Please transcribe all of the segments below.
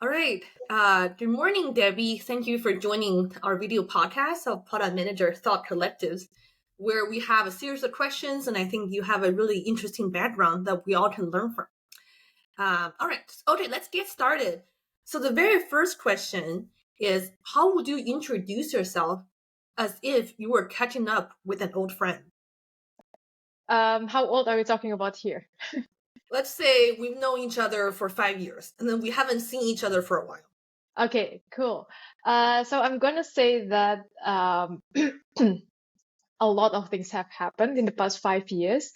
All right. Good morning, Debbie. Thank you for joining our video podcast of Product Manager Thought Collectives, where we have a series of questions, and I think you have a really interesting background that we all can learn from. All right. Okay, let's get started. So the very first question is, how would you introduce yourself as if you were catching up with an old friend? How old are we talking about here? Let's say we've known each other for 5 years, and then we haven't seen each other for a while. Okay, cool. So I'm gonna say that a lot of things have happened in the past 5 years.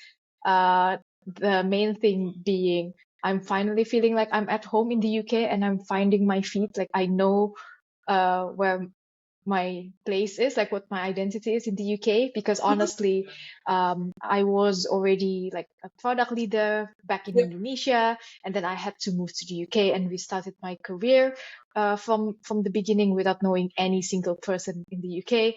The main thing being I'm finally feeling like I'm at home in the UK and I'm finding my feet. Like I know where my place is, like what my identity is in the UK, because honestly, I was already like a product leader back in Yep. Indonesia, and then I had to move to the UK and restarted my career from the beginning without knowing any single person in the UK.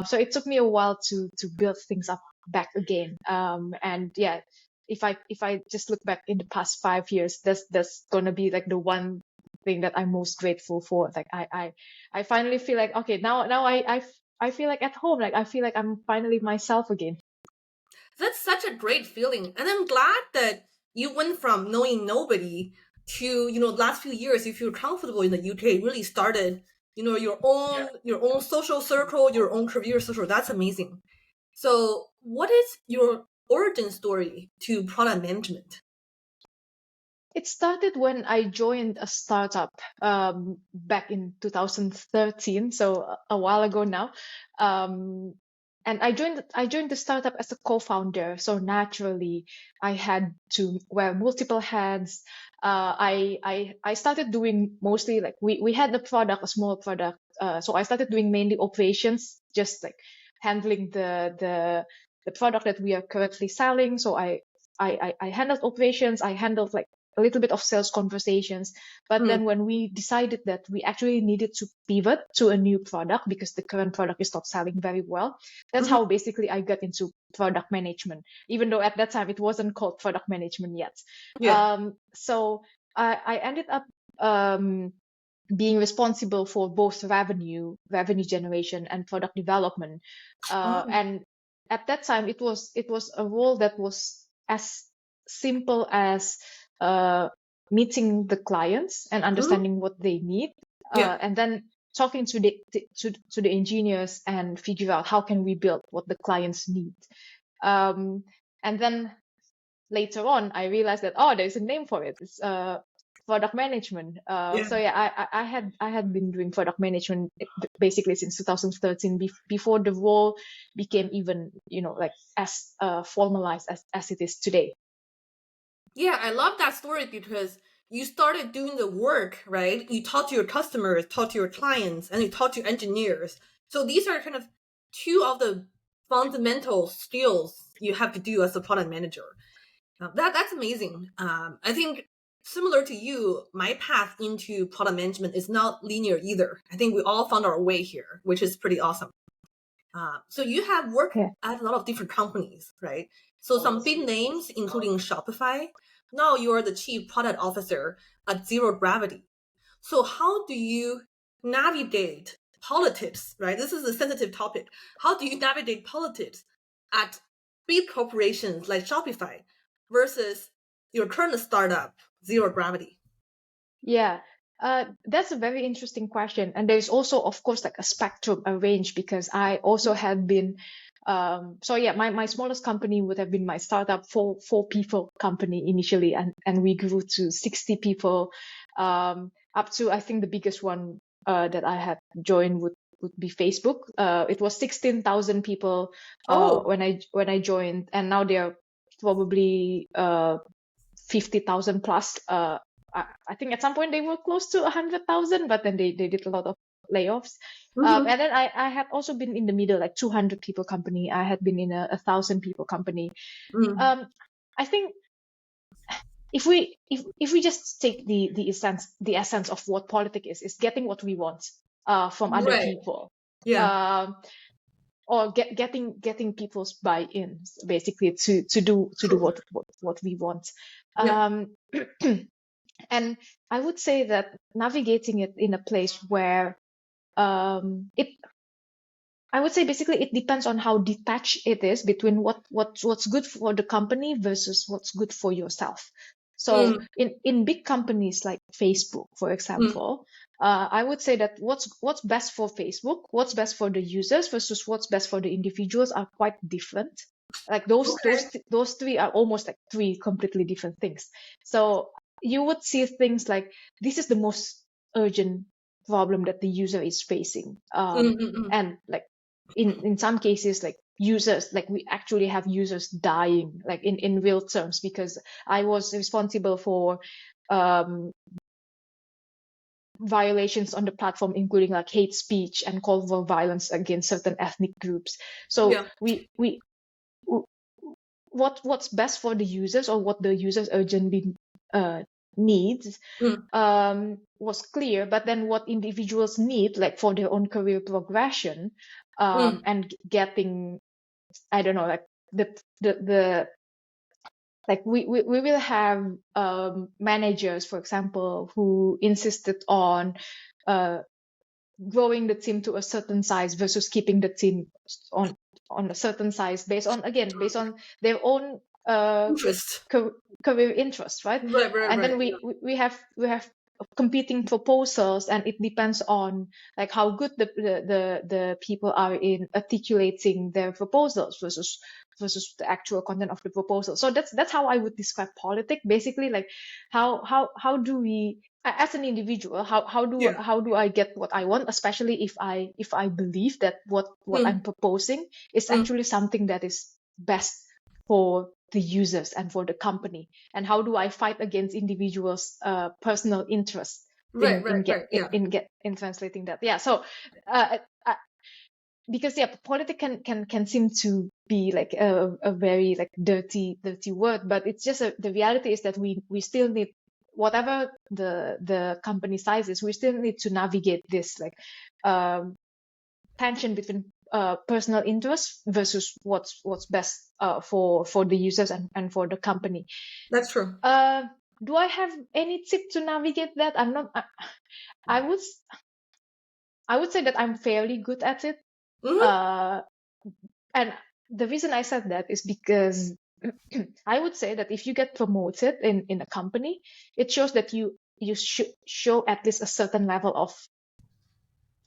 So it took me a while to build things up back again. And yeah, if I just look back in the past 5 years, that's gonna be like the one thing that I'm most grateful for. Like I finally feel like, okay, now I feel like at home. Like I feel like I'm finally myself again. That's such a great feeling. And I'm glad that you went from knowing nobody to, last few years you feel comfortable in the UK, really started, your own social circle, your own career circle. That's amazing. So what is your origin story to product management? It started when I joined a startup back in 2013, so a while ago now. And I joined the startup as a co-founder, so naturally I had to wear multiple hats. I started doing mostly like we had a small product, so I started doing mainly operations, just like handling the product that we are currently selling. So I handled operations. I handled like a little bit of sales conversations. But Mm, then when we decided that we actually needed to pivot to a new product because the current product is not selling very well, that's mhm. how basically I got into product management, even though at that time it wasn't called product management yet. Yeah. So I ended up being responsible for both revenue generation and product development. Oh. And at that time, it was a role that was as simple as uh, meeting the clients and Mhm. understanding what they need, Yeah. and then talking to the engineers and figure out how can we build what the clients need. And then later on, I realized that there's a name for it. It's product management. Yeah. So yeah, I had been doing product management basically since 2013, before the role became even like as formalized as it is today. Yeah, I love that story because you started doing the work, right? You talk to your customers, talk to your clients, and you talk to engineers. So these are kind of two of the fundamental skills you have to do as a product manager. That's amazing. I think similar to you, my path into product management is not linear either. I think we all found our way here, which is pretty awesome. So you have worked Yeah. at a lot of different companies, right? So some big names, including Shopify. Now you're the chief product officer at Zero Gravity. So how do you navigate politics, right? This is a sensitive topic. How do you navigate politics at big corporations like Shopify versus your current startup, Zero Gravity? Yeah, that's a very interesting question. And there's also, of course, like a spectrum, a range, because I also had been, so yeah, my smallest company would have been my startup, four people company initially, and we grew to 60 people, up to, I think the biggest one that I had joined would be Facebook. It was 16,000 people Oh, when I joined, and now they're probably 50,000 plus. I think at some point they were close to 100,000, but then they did a lot of layoffs. mhm. And then I had also been in the middle, like 200 people company. I had been in a 1,000 people company. Mm. Um, I think if we just take the essence of what politics is getting what we want from other Right. people. Yeah. Um, or getting people's buy-ins basically to do True. what we want. Yeah. Um, And I would say that navigating it in a place where it I would say basically it depends on how detached it is between what's good for the company versus what's good for yourself. So Mm, in big companies like Facebook, for mm, example, I would say that what's best for Facebook, what's best for the users versus what's best for the individuals are quite different. Like okay. those three are almost like three completely different things. So you would see things like this is the most urgent problem that the user is facing. Mm, mm, mm. And like in some cases like users like we actually have users dying like in real terms because I was responsible for um violations on the platform including like hate speech and call for violence against certain ethnic groups. So Yeah. we what's best for the users or what the users urgently needs Mm, was clear, but then what individuals need, like for their own career progression, mm, and getting, I don't know, like the like we will have managers, for example, who insisted on uh, growing the team to a certain size versus keeping the team on a certain size based on their own uh, interest. ca- career interests, right? Right, right, And right. then we have competing proposals, and it depends on like how good the people are in articulating their proposals versus the actual content of the proposal. So that's how I would describe politics. Basically, like how do we as an individual Yeah. how do I get what I want, especially if I believe that what I'm Mm, proposing is mm. actually something that is best for the users and for the company, and how do I fight against individuals personal interest Right, right, right. Yeah. in translating that. Yeah, so uh, because yeah, politics can seem to be like a very like dirty word, but it's just the reality is that we still need, whatever the company size is, we still need to navigate this like um tension between personal interest versus what's best for the users and for the company. That's true. uh do I have any tip to navigate that? I'm not I would I would say that I'm fairly good at it. Hmm. uh And the reason I said that is because I would say that if you get promoted in a company, it shows that you should show at least a certain level of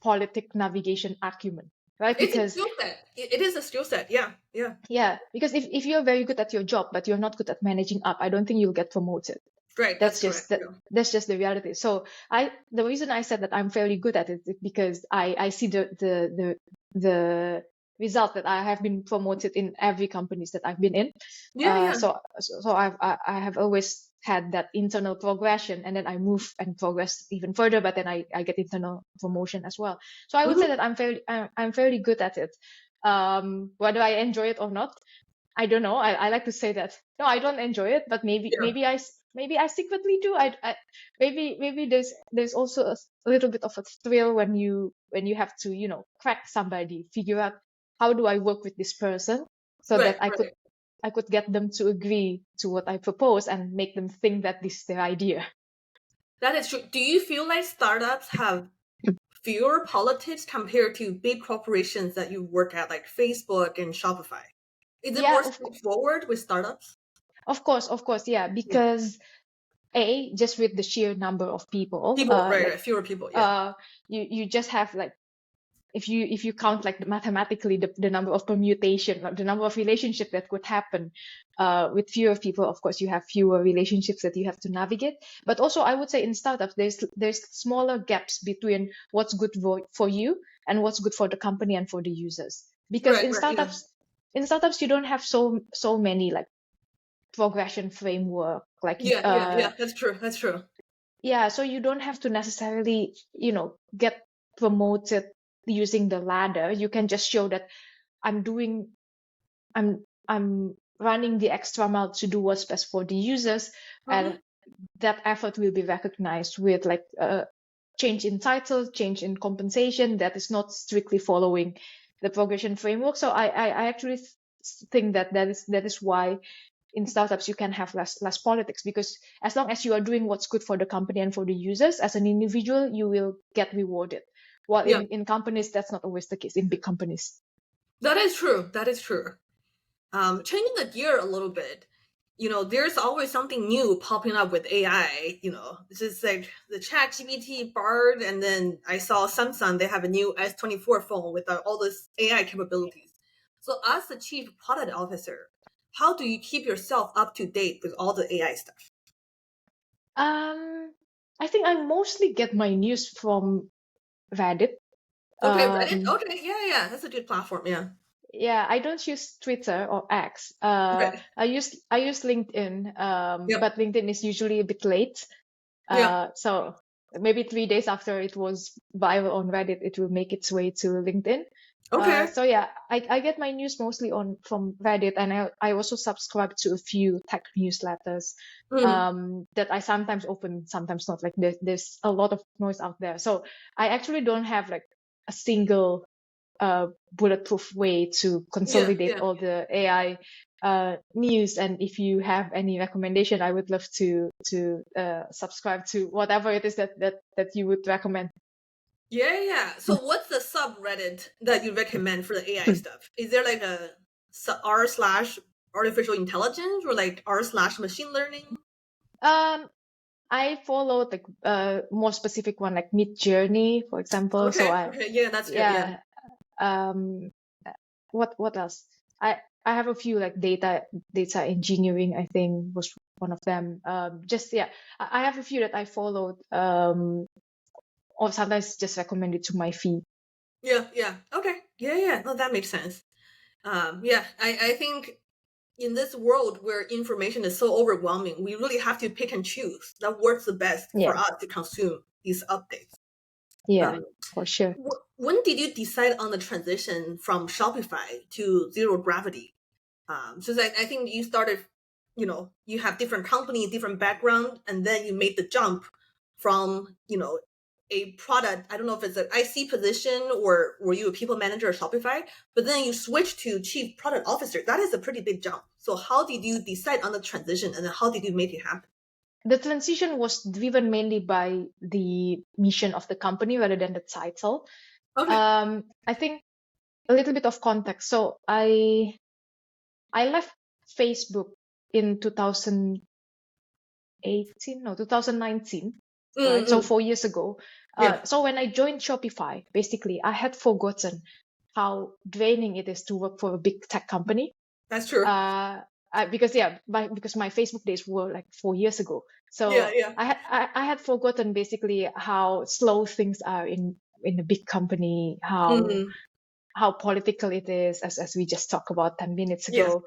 politic navigation acumen, right? It's a Because skill set. It is a skill set. Yeah, yeah. yeah, because if you're very good at your job but you're not good at managing up, I don't think you'll get promoted. Right. That's correct. Yeah. That's just the reality. So the reason I said that I'm fairly good at it is because I see the result that I have been promoted in every companies that I've been in. Yeah, yeah. So I have always had that internal progression, and then I move and progress even further, but then I get internal promotion as well. So I would say Hmm. that I'm fairly good at it. Whether I enjoy it or not, I don't know. I like to say that no, I don't enjoy it, but Yeah. maybe I secretly do. Maybe there's also a little bit of a thrill when you have to crack somebody, figure out how do I work with this person so Right, that right. I could get them to agree to what I propose and make them think that this is their idea. That is true. Do you feel like startups have fewer politics compared to big corporations that you work at, like Facebook and Shopify? Is it Yeah, more straightforward with startups? of course, yeah, Yeah. because just with the sheer number of people, People, right, right. Fewer people. Yeah. you just have like if you count like mathematically the number of permutation, like the number of relationships that could happen with fewer people, of course you have fewer relationships that you have to navigate. But also I would say in startups there's smaller gaps between what's good for you and what's good for the company and for the users, because Right, right. Yeah. in startups you don't have so many like progression framework like Yeah, yeah, yeah. That's true. That's true. yeah, so you don't have to necessarily get promoted using the ladder. You can just show that I'm doing I'm running the extra mile to do what's best for the users, Hmm. and that effort will be recognized with like a change in title, change in compensation that is not strictly following the progression framework. So I actually think that is why in startups you can have less politics, because as long as you are doing what's good for the company and for the users, as an individual, you will get rewarded. While Yeah, in companies, that's not always the case, in big companies. that is true. That is true. Changing the gear a little bit, there's always something new popping up with AI. It's just like the Chat GPT, Bard, and then I saw Samsung, they have a new S24 phone with all this AI capabilities. So, as the chief product officer, how do you keep yourself up to date with all the AI stuff? I think I mostly get my news from Reddit. Okay, Reddit. Um, Okay, yeah, that's a good platform. Yeah, yeah, I don't use Twitter or X. okay, I use LinkedIn, yep, but LinkedIn is usually a bit late. yep. So maybe 3 days after it was viral on Reddit, it will make its way to LinkedIn. Okay. So yeah, I get my news mostly from Reddit, and I also subscribe to a few tech newsletters Mm, that I sometimes open, sometimes not. Like there's a lot of noise out there, so I actually don't have like a single bulletproof way to consolidate yeah. all the AI news. And if you have any recommendation, I would love to subscribe to whatever it is that you would recommend. Yeah. So what's the subreddit that you recommend for the AI stuff? Is there like a r slash artificial intelligence or like r slash machine learning? Um, I followed like more specific one like Mid Journey, for example. So Okay, yeah, that's good. Yeah. yeah. Um, what else? I have a few like data engineering, I think was one of them. Just yeah, I have a few that I followed. Or sometimes just recommend it to my feed. Yeah. Okay. Yeah. No, that makes sense. Yeah, I think in this world where information is so overwhelming, we really have to pick and choose that works the best for Yeah, us to consume these updates. yeah, Um, for sure. when did you decide on the transition from Shopify to zero gravity? So I think you started, you have different company, different background, and then you made the jump from, a product. I don't know if it's an IC position or were you a people manager at Shopify, but then you switched to chief product officer. That is a pretty big jump. So how did you decide on the transition and then how did you make it happen? The transition was driven mainly by the mission of the company rather than the title. Okay. I think a little bit of context. So I left Facebook in 2018, no, 2019, right? So Mm-hmm. 4 years ago. Yeah, So when I joined Shopify, basically, I had forgotten how draining it is to work for a big tech company. that's true. Because my Facebook days were like 4 years ago. So Yeah. I had forgotten basically how slow things are in a big company, Mm-hmm. how political it is, as we just talked about 10 minutes Yeah. ago.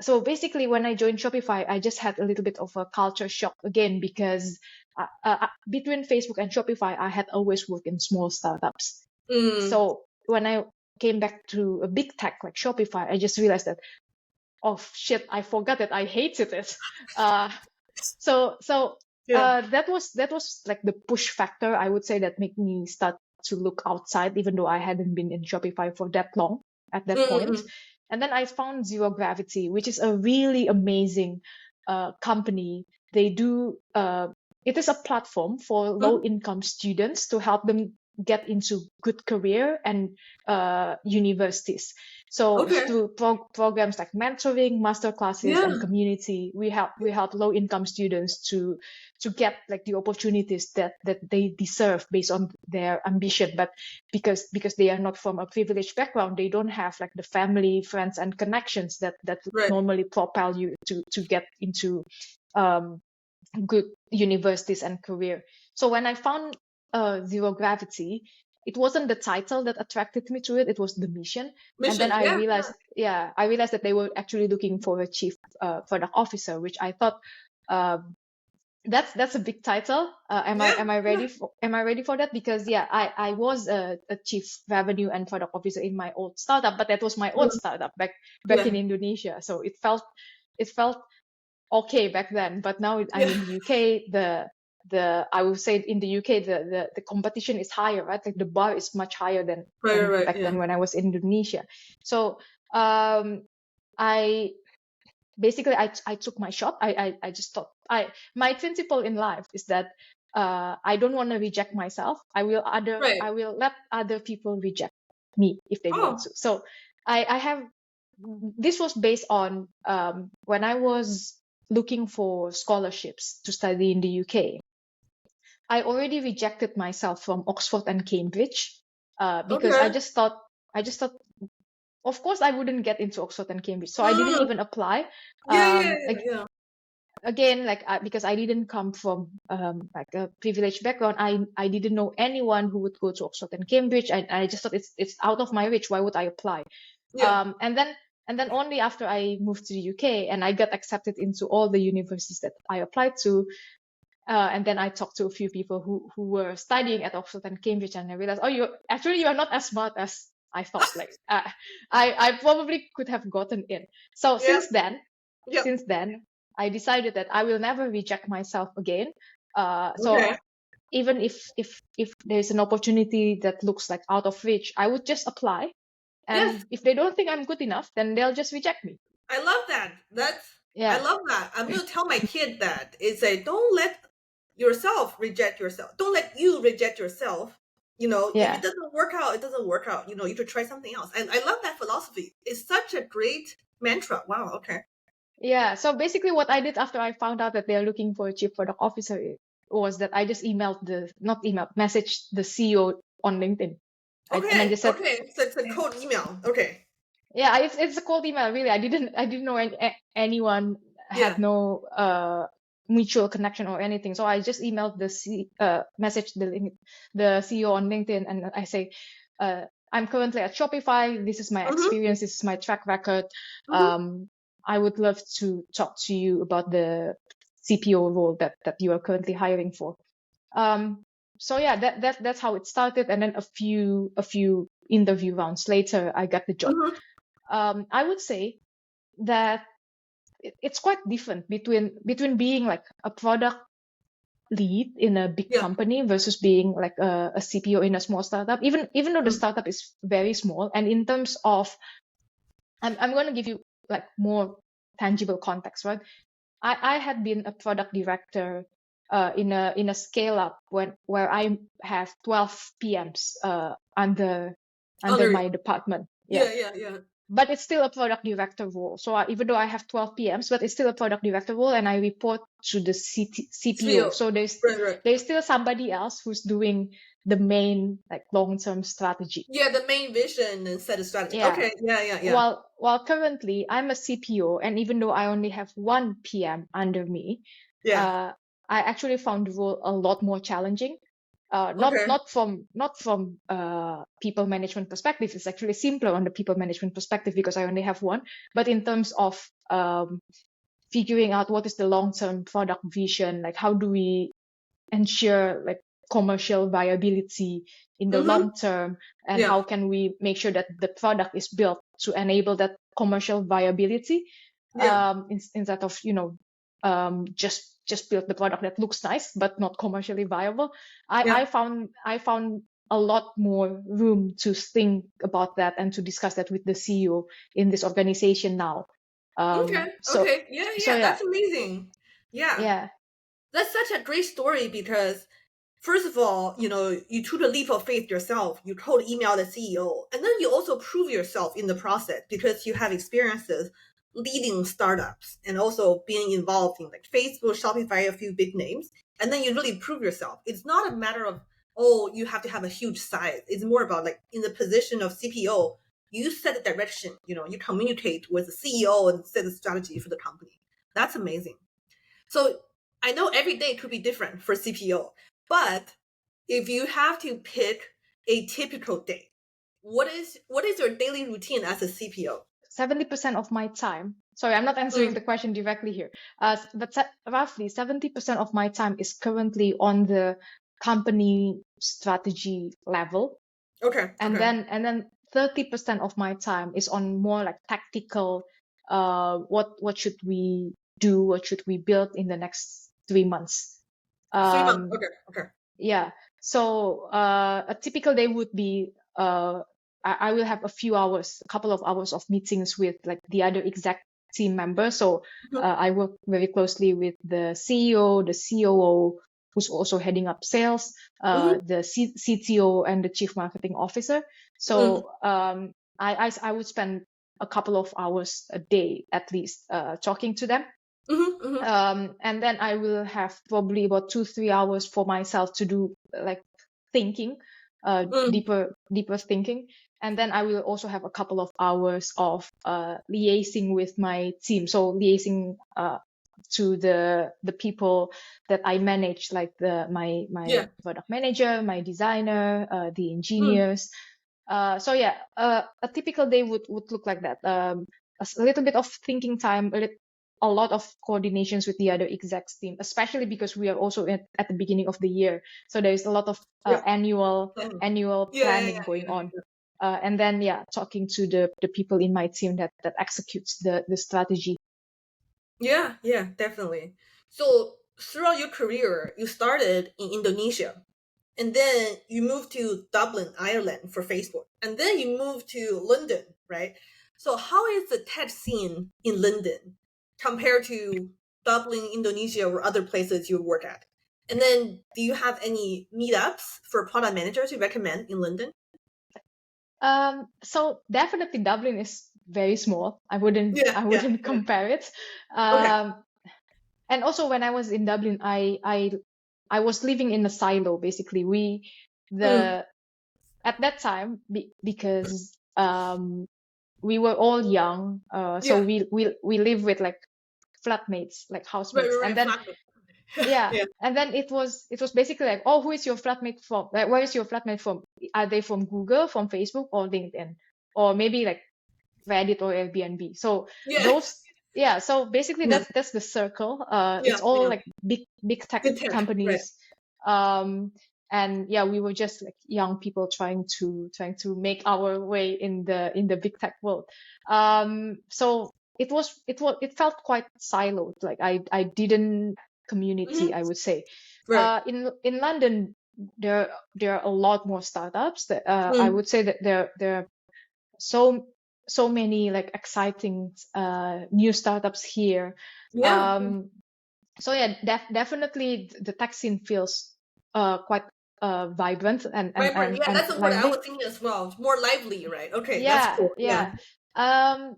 So basically, when I joined Shopify, I just had a little bit of a culture shock again, because between Facebook and Shopify, I had always worked in small startups. Mm, So when I came back to a big tech like Shopify, I just realized that, oh shit, I forgot that I hated it. Uh, so yeah. that was like the push factor, I would say, that made me start to look outside, even though I hadn't been in Shopify for that long at that point. Mm-mm. And then I found Zero Gravity, which is a really amazing company. They do it is a platform for low income students to help them get into good career and universities. So Okay. through programs like mentoring, master classes, Yeah. and community, we help low income students to get like the opportunities that they deserve based on their ambition. But because they are not from a privileged background, they don't have like the family, friends, and connections that Right. normally propel you to get into good universities and career. So when I found Zero Gravity, it wasn't the title that attracted me to it, it was the mission. And then Mission. I Yeah. realized, yeah, I realized that they were actually looking for a chief product officer, which I thought, that's a big title. Am I Yeah. am I ready for that? Because yeah, I was a chief revenue and product officer in my old startup, but that was my old Mm, startup back yeah. in Indonesia. So it felt okay back then. But now I'm Yeah. in the UK. The I would say in the UK the competition is higher, right? Like the bar is much higher than Right. back Yeah. then when I was in Indonesia. So I basically I took my shot. I just thought my principle in life is that I don't want to reject myself. Right. I will let other people reject me if they want Oh, to. So I have this was based on when I was looking for scholarships to study in the UK. I already rejected myself from Oxford and Cambridge because okay. I just thought of course I wouldn't get into Oxford and Cambridge, so I didn't Mm, even apply. yeah, yeah, Like yeah, again, like because I didn't come from like a privileged background, I didn't know anyone who would go to Oxford and Cambridge. I just thought it's out of my reach. Why would I apply? yeah. And then only after I moved to the UK and I got accepted into all the universities that I applied to, and then I talked to a few people who were studying at Oxford and Cambridge, and I realized, oh, you are not as smart as I thought. Like I probably could have gotten in. So Yeah, yeah. since then, I decided that I will never reject myself again. So Okay. even if there's an opportunity that looks like out of reach, I would just apply. Yes, And if they don't think I'm good enough, then they'll just reject me. I love that. I Yeah, love that. I'm gonna tell my kid that. It's a don't let yourself reject yourself. Don't let you reject yourself. If it yeah. doesn't work out, it doesn't work out. You should try something else. And I love that philosophy. It's such a great mantra. Wow. Okay. Yeah, so basically what I did after I found out that they're looking for a chief product officer was that I just not emailed, messaged the CEO on LinkedIn. And I Okay. just said, Okay. So it's a cold email. Okay. yeah, it's a cold email, really. I didn't know anyone, Yeah. had no mutual connection or anything. So I just emailed messaged the CEO on LinkedIn, and I say, I'm currently at Shopify. This is my Mm-hmm. experience. This is my track record. Mm-hmm. I would love to talk to you about the CPO role that you are currently hiring for. So yeah, that's how it started. And then a few interview rounds later, I got the job. Mm-hmm. I would say that it's quite different between being like a product lead in a big Yeah. company versus being like a CPO in a small startup. Even though the Mm. startup is very small, and in terms of, I'm going to give you like more tangible context, right? I had been a product director in a scale up where I have 12 PMs under Under you. my department. Yeah. Yeah. Yeah. Yeah. But it's still a product director role. So even though I have 12 PMs, but it's still a product director role, and I report to the CPO. Spiel. So Right. Right. there's still somebody else who's doing the main like long-term strategy. Yeah. The main vision and set a strategy. Yeah. Okay. Yeah. Yeah. Yeah. While currently I'm a CPO, and even though I only have one PM under me, Yeah. uh, I actually found the role a lot more challenging. Okay. Not from people management perspective. It's actually simpler on the people management perspective because I only have one. But in terms of figuring out what is the long-term product vision, like how do we ensure like commercial viability in the Mm-hmm. long term, and Yeah. how can we make sure that the product is built to enable that commercial viability, Yeah. instead of just build the product that looks nice but not commercially viable. Yeah. I found a lot more room to think about that and to discuss that with the CEO in this organization now. Okay. So Okay. Yeah. so Yeah. yeah, That's amazing. Yeah. yeah. That's such a great story because, first of all, you took a leap of faith yourself. You cold email the CEO, and then you also prove yourself in the process because you have experiences leading startups and also being involved in like Facebook, Shopify, a few big names. And then you really prove yourself. It's not a matter of, oh, you have to have a huge size. It's more about like in the position of CPO, you set the direction, you communicate with the CEO and set the strategy for the company. That's amazing. So I know every day could be different for CPO, but if you have to pick a typical day, what is your daily routine as a CPO? 70% of my time, sorry, I'm not answering Mm, the question directly here, but roughly 70% of my time is currently on the company strategy level. okay, And okay. then 30% of my time is on more like tactical, what should we do? What should we build in the next 3 months? 3 months. Um, Okay, okay. yeah. So a typical day would be I will have a couple of hours of meetings with like the other team members. So I work very closely with the CEO, the COO, who's also heading up sales, the CTO, and the chief marketing officer. So I would spend a couple of hours a day at least talking to them. And then I will have probably about 2-3 hours for myself to do like thinking, deeper thinking. And then I will also have a couple of hours of liaising with my team. So liaising to the people that I manage, like my product manager, my designer, the engineers. So yeah, a typical day would look like that. A little bit of thinking time, a lot of coordinations with the other execs team, especially because we are also at the beginning of the year. So there is a lot of annual planning going on. And then talking to the people in my team that executes the strategy. Yeah, definitely. So throughout your career, you started in Indonesia, and then you moved to Dublin, Ireland for Facebook, and then you moved to London, right? So how is the tech scene in London compared to Dublin, Indonesia, or other places you work at? And then do you have any meetups for product managers you recommend in London? So definitely Dublin is very small. I wouldn't compare it. Okay. And also when I was in Dublin, I was living in a silo basically. At that time, because we were all young, so we live with like flatmates, like housemates, and then and then it was basically like, oh, who is your flatmate from? Like, where is your flatmate from? Are they from Google, from Facebook, or LinkedIn, or maybe like Reddit or Airbnb? So so basically that's the circle. It's all like big tech companies. Right. And we were just like young people trying to make our way in the big tech world. So it felt quite siloed. Like I didn't community, I would say. Right. In London, there are a lot more startups. That I would say that there are so many like exciting new startups here. So definitely the tech scene feels quite vibrant and that's the word I lively. was thinking as well. It's more lively, right? Okay, that's Yeah, cool. yeah.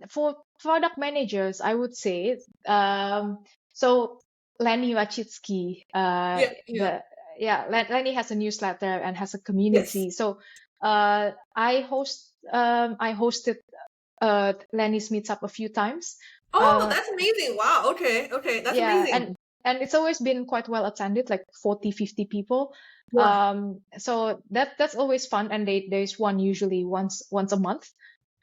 For product managers, I would say so Lenny Wachitsky, Lenny has a newsletter and has a community. Yes. So I hosted Lenny's meetup a few times. Oh, that's amazing. Wow. Okay. That's amazing. And it's always been quite well attended, like 40-50 people. Wow. So that's always fun, and there's one usually once a month.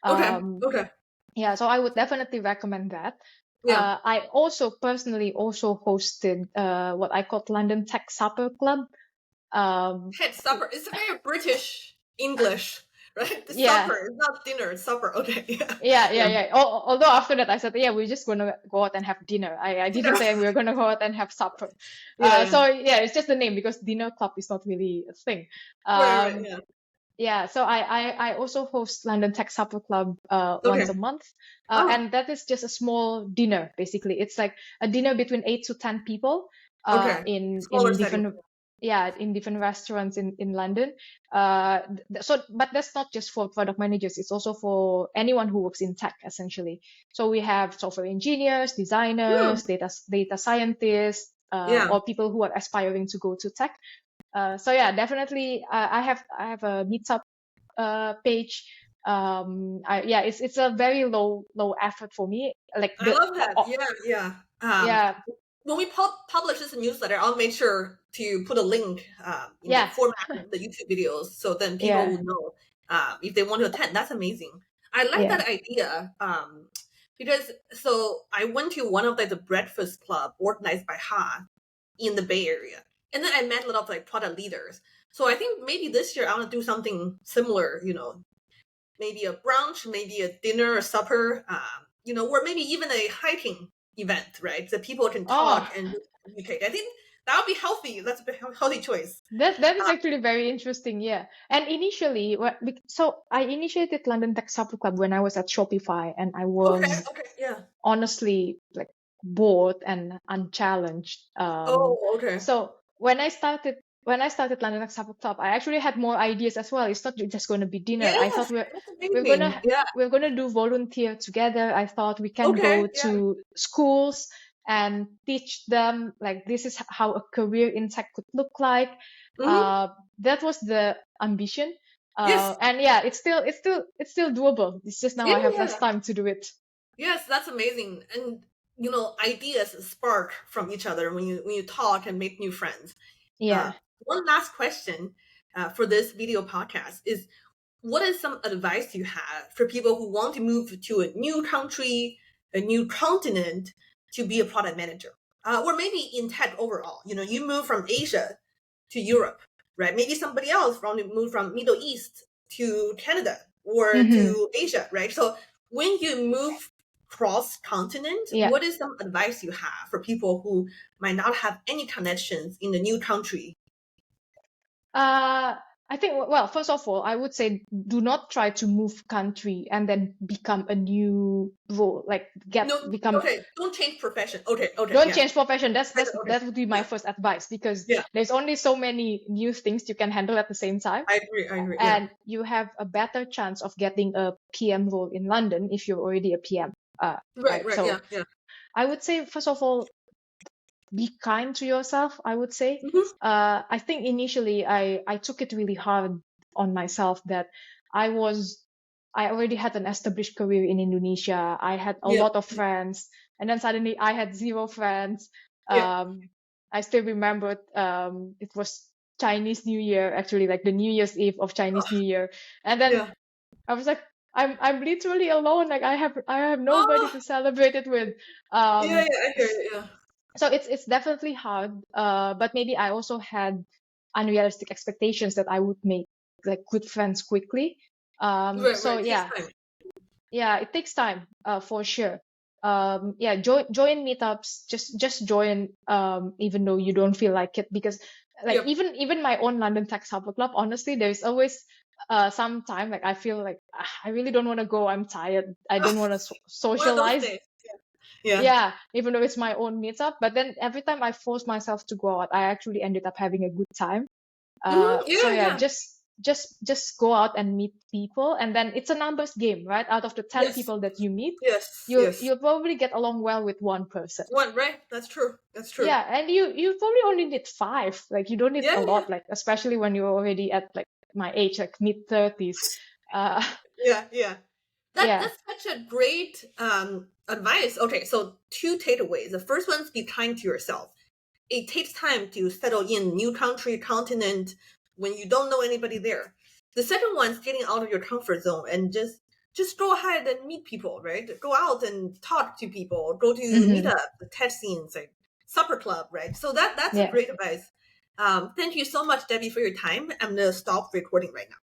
Okay. Yeah, so I would definitely recommend that. Yeah. I also personally hosted what I called London Tech Supper Club. Head supper. It's a very British English, right? The Yeah. supper. It's not dinner. It's supper. Okay. Yeah. Although after that I said, we're just gonna go out and have dinner. I didn't say we were gonna go out and have supper. So it's just the name, because dinner club is not really a thing. So I also host London Tech Supper Club once a month. And that is just a small dinner, basically. It's like a dinner between 8 to 10 people in different in different restaurants in London. But that's not just for product managers, it's also for anyone who works in tech, essentially. So we have software engineers, designers, data scientists, or people who are aspiring to go to tech. So definitely I have a meetup page. It's a very low effort for me. Like I love that. When we publish this newsletter, I'll make sure to put a link in the format of the YouTube videos, so then people will know if they want to attend. That's amazing. I like that idea because so I went to one of the breakfast club organized by Ha in the Bay Area, and then I met a lot of like product leaders. So I think maybe this year I want to do something similar. Maybe a brunch, maybe a dinner or supper. Or maybe even a hiking event, right? So people can talk and communicate. I think That would be healthy. That's a healthy choice. That is actually very interesting, yeah. And initially, so I initiated London Tech Supper Club when I was at Shopify, and I Okay, was yeah. honestly like bored and unchallenged. Oh, okay. So when I started London Tech Supper Club, I actually had more ideas as well. It's not just going to be dinner. I thought Yes, that's amazing. Yeah. we're gonna do volunteer together. I thought we can Okay, go yeah. to schools and teach them like this is how a career in tech could look like. Mm-hmm. That was the ambition. Yes. And yeah, it's still doable. It's just now Yeah, I have less yeah. time to do it. Yes, that's amazing. And ideas spark from each other when you talk and make new friends. Yeah. One last question for this video podcast is, what is some advice you have for people who want to move to a new country, a new continent to be a product manager? Or maybe in tech overall, you move from Asia to Europe, right? Maybe somebody else want to move from Middle East to Canada or Mm-hmm. to Asia, right? So when you move cross continent, Yeah. what is some advice you have for people who might not have any connections in the new country? I think, well, first of all, I would say do not try to move country and then become a new role, like No, become, okay, don't change profession. Okay, don't yeah. change profession. Okay, That would be my yeah, first advice, because yeah. there's only so many new things you can handle at the same time. I agree, yeah. And you have a better chance of getting a PM role in London if you're already a PM. Right, Right. So yeah. I would say, first of all, be kind to yourself, I would say. Mm-hmm. I think initially I took it really hard on myself that I already had an established career in Indonesia. I had a Yeah, lot of friends, and then suddenly I had zero friends. yeah. I still remembered it was Chinese New Year, actually, like the New Year's Eve of Chinese New Year. And then Yeah. I was like, I'm literally alone. Like I have nobody Oh, to celebrate it with. yeah, Um, I hear you, yeah. so it's definitely hard, but maybe I also had unrealistic expectations that I would make like good friends quickly. So Right. Takes yeah, time. it takes time, for sure. Yeah, join meetups, just join, even though you don't feel like it, because like Yep. even my own London Tech Supper Club, honestly, there's always some time like I feel like I really don't want to go. I'm tired. I don't want to One of those socialize. days. Yeah. Yeah, even though it's my own meetup, but then every time I force myself to go out, I actually ended up having a good time. Mm-hmm. So yeah, Yeah. just go out and meet people, and then it's a numbers game, right? Out of the 10 Yes. people that you meet, you'll Yes. you'll probably get along well with one person. One, right? That's true. Yeah, and you probably only need five. Like you don't need a Yeah. lot, like especially when you're already at like my age, like mid-30s. Uh, Yeah. yeah. That's such a great advice. Okay, so two takeaways. The first one's be kind to yourself. It takes time to settle in new country, continent when you don't know anybody there. The second one's getting out of your comfort zone and just go ahead and meet people, right? Go out and talk to people, go to Hmm. meetup, the tech scenes, like supper club, right? So that's a Yeah. great advice. Thank you so much, Debbie, for your time. I'm gonna stop recording right now.